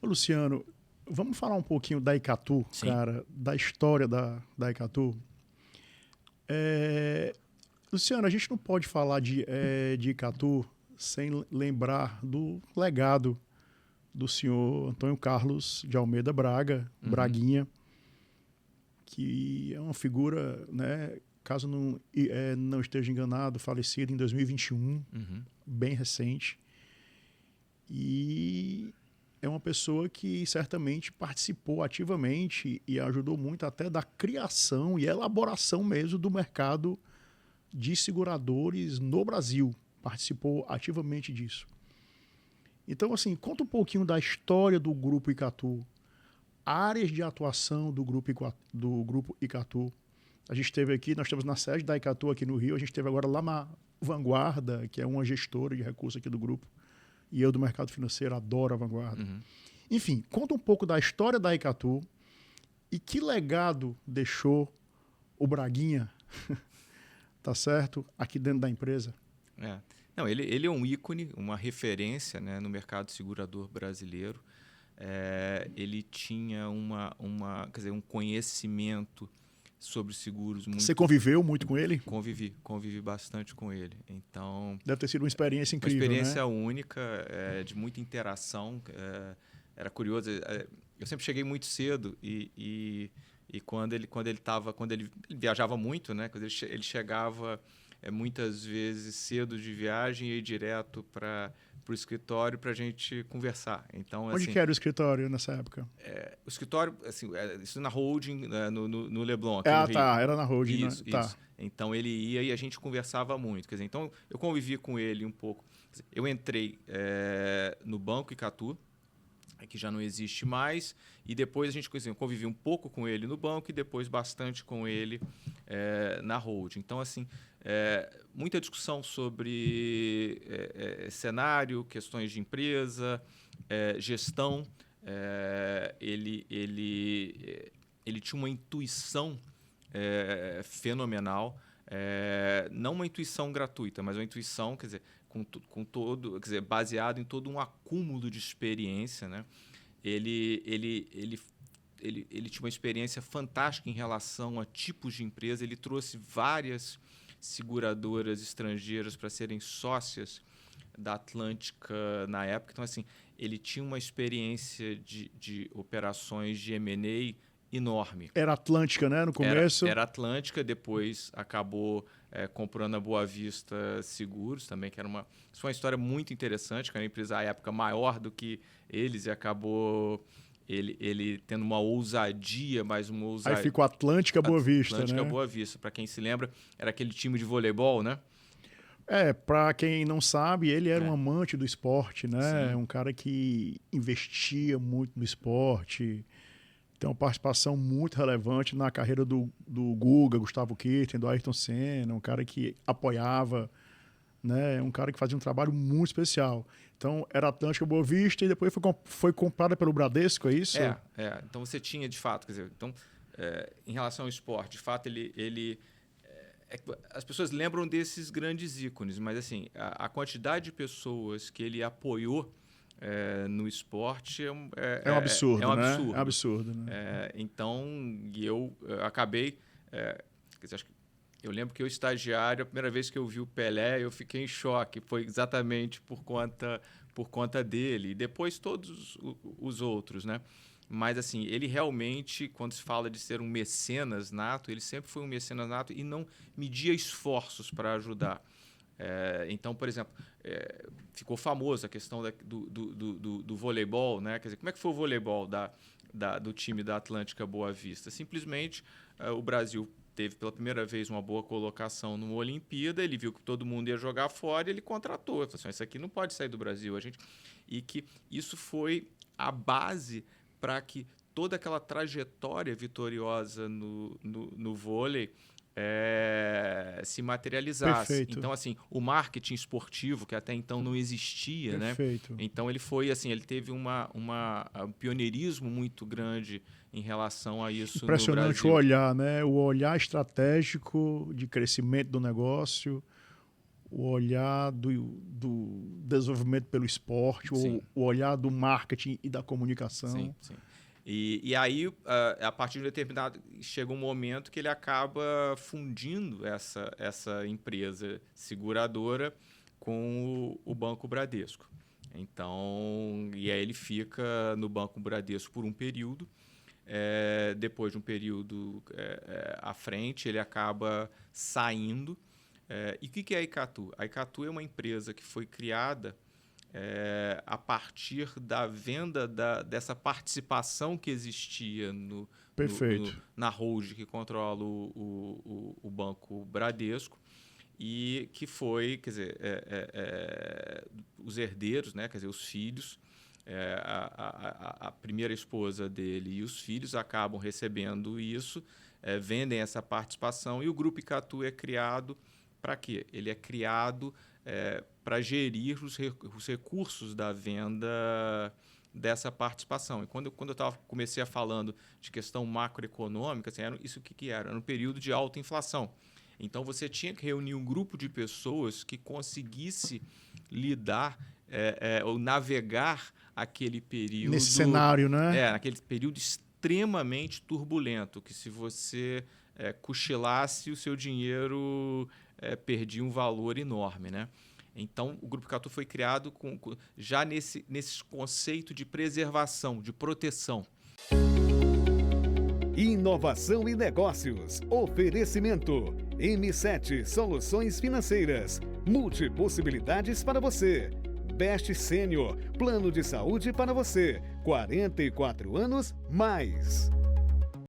Luciano, vamos falar um pouquinho da Icatu, Sim. cara, da história da Icatu. Luciano, a gente não pode falar de Icatu sem lembrar do legado do senhor Antônio Carlos de Almeida Braga, Braguinha, que é uma figura, né, caso não esteja enganado, falecido em 2021, bem recente. E é uma pessoa que certamente participou ativamente e ajudou muito até da criação e elaboração mesmo do mercado de seguradores no Brasil. Participou ativamente disso. Então, assim, conta um pouquinho da história do Grupo Icatu, áreas de atuação do Grupo Icatu. A gente esteve aqui, nós estamos na sede da Icatu aqui no Rio, a gente esteve agora lá na Vanguarda, que é uma gestora de recursos aqui do grupo, e eu do mercado financeiro adoro a Vanguarda. Enfim, conta um pouco da história da Icatu e que legado deixou o Braguinha, tá certo, aqui dentro da empresa. Não, ele é um ícone, uma referência, né, no mercado segurador brasileiro. Ele tinha um conhecimento sobre seguros muito... Você conviveu muito com ele? Convivi bastante com ele. Então, deve ter sido uma experiência incrível, uma experiência né? única, de muita interação. Era curioso. Eu sempre cheguei muito cedo e quando ele viajava muito, né? Quando ele chegava muitas vezes cedo de viagem e ia direto para o escritório para a gente conversar. Então, onde assim, que era o escritório nessa época? O escritório, assim, isso na holding, no Leblon, aqui no Rio. Tá, era na holding, isso, né? Tá. Isso. Então ele ia e a gente conversava muito. Quer dizer, então eu convivi com ele um pouco. Quer dizer, eu entrei no Banco Icatu, que já não existe mais, e depois a gente convivi um pouco com ele no banco e depois bastante com ele na holding. Então, assim, muita discussão sobre cenário, questões de empresa, gestão. Ele tinha uma intuição fenomenal, não uma intuição gratuita, mas uma intuição, quer dizer, quer dizer, baseado em todo um acúmulo de experiência, né? Ele tinha uma experiência fantástica em relação a tipos de empresa. Ele trouxe várias seguradoras estrangeiras para serem sócias da Atlântica na época. Então, assim, ele tinha uma experiência de operações de M&A enorme. Era Atlântica, né, no começo? Era Atlântica, depois acabou comprando a Boa Vista Seguros também, que era isso foi uma história muito interessante, que era uma empresa à época maior do que eles e acabou ele tendo uma ousadia, mais uma ousadia. Aí ficou Atlântica Boa Vista, Atlântica né? Boa Vista, para quem se lembra, era aquele time de voleibol, né? Para quem não sabe, ele era um amante do esporte, né? Sim. Um cara que investia muito no esporte, tem uma participação muito relevante na carreira do Guga, Gustavo Kirten, do Ayrton Senna, um cara que apoiava, né? Um cara que fazia um trabalho muito especial. Então, era Atlântica Boa Vista e depois foi comprada pelo Bradesco, é isso? Então, você tinha, de fato, quer dizer, então, em relação ao esporte, de fato, as pessoas lembram desses grandes ícones, mas assim, a quantidade de pessoas que ele apoiou no esporte é um absurdo. É um absurdo. É um absurdo, né? Então, eu acabei... quer dizer, acho que eu lembro que eu, estagiário, a primeira vez que eu vi o Pelé, eu fiquei em choque. Foi exatamente por conta dele. E depois todos os outros, né? Mas, assim, ele realmente, quando se fala de ser um mecenas nato, ele sempre foi um mecenas nato e não media esforços para ajudar. Então, por exemplo, ficou famosa a questão do voleibol, né? Quer dizer, como é que foi o voleibol do time da Atlântica Boa Vista? Simplesmente, o Brasil teve pela primeira vez uma boa colocação numa Olimpíada, ele viu que todo mundo ia jogar fora e ele contratou. Ele falou assim, isso aqui não pode sair do Brasil. E que isso foi a base para que toda aquela trajetória vitoriosa no vôlei se materializasse. Perfeito. Então, assim, o marketing esportivo, que até então não existia, Perfeito. né? Então, ele foi assim, ele teve um pioneirismo muito grande em relação a isso no Brasil. Impressionante o olhar, né? O olhar estratégico de crescimento do negócio, o olhar do desenvolvimento pelo esporte, o olhar do marketing e da comunicação. Sim, sim. E aí, a partir de um determinado... Chega um momento que ele acaba fundindo essa empresa seguradora com o Banco Bradesco. Então, e aí ele fica no Banco Bradesco por um período. Depois de um período à frente, ele acaba saindo. E o que é a Icatu? A Icatu é uma empresa que foi criada a partir da venda dessa participação que existia na holding que controla o Banco Bradesco, e que foi, quer dizer, os herdeiros, né, quer dizer, os filhos, a primeira esposa dele e os filhos acabam recebendo isso, vendem essa participação, e o Grupo Icatu é criado para quê? Ele é criado para gerir os recursos da venda dessa participação. E quando eu comecei a falando de questão macroeconômica, assim, isso que era? Era um período de alta inflação. Então, você tinha que reunir um grupo de pessoas que conseguisse lidar ou navegar aquele período... Nesse cenário, né? Naquele período extremamente turbulento, que se você cochilasse, o seu dinheiro perdia um valor enorme, né? Então, o Grupo Icatu foi criado já nesse conceito de preservação, de proteção. Inovação e negócios. Oferecimento. M7 Soluções Financeiras. Multipossibilidades para você. Best Sênior. Plano de saúde para você. 44 anos mais.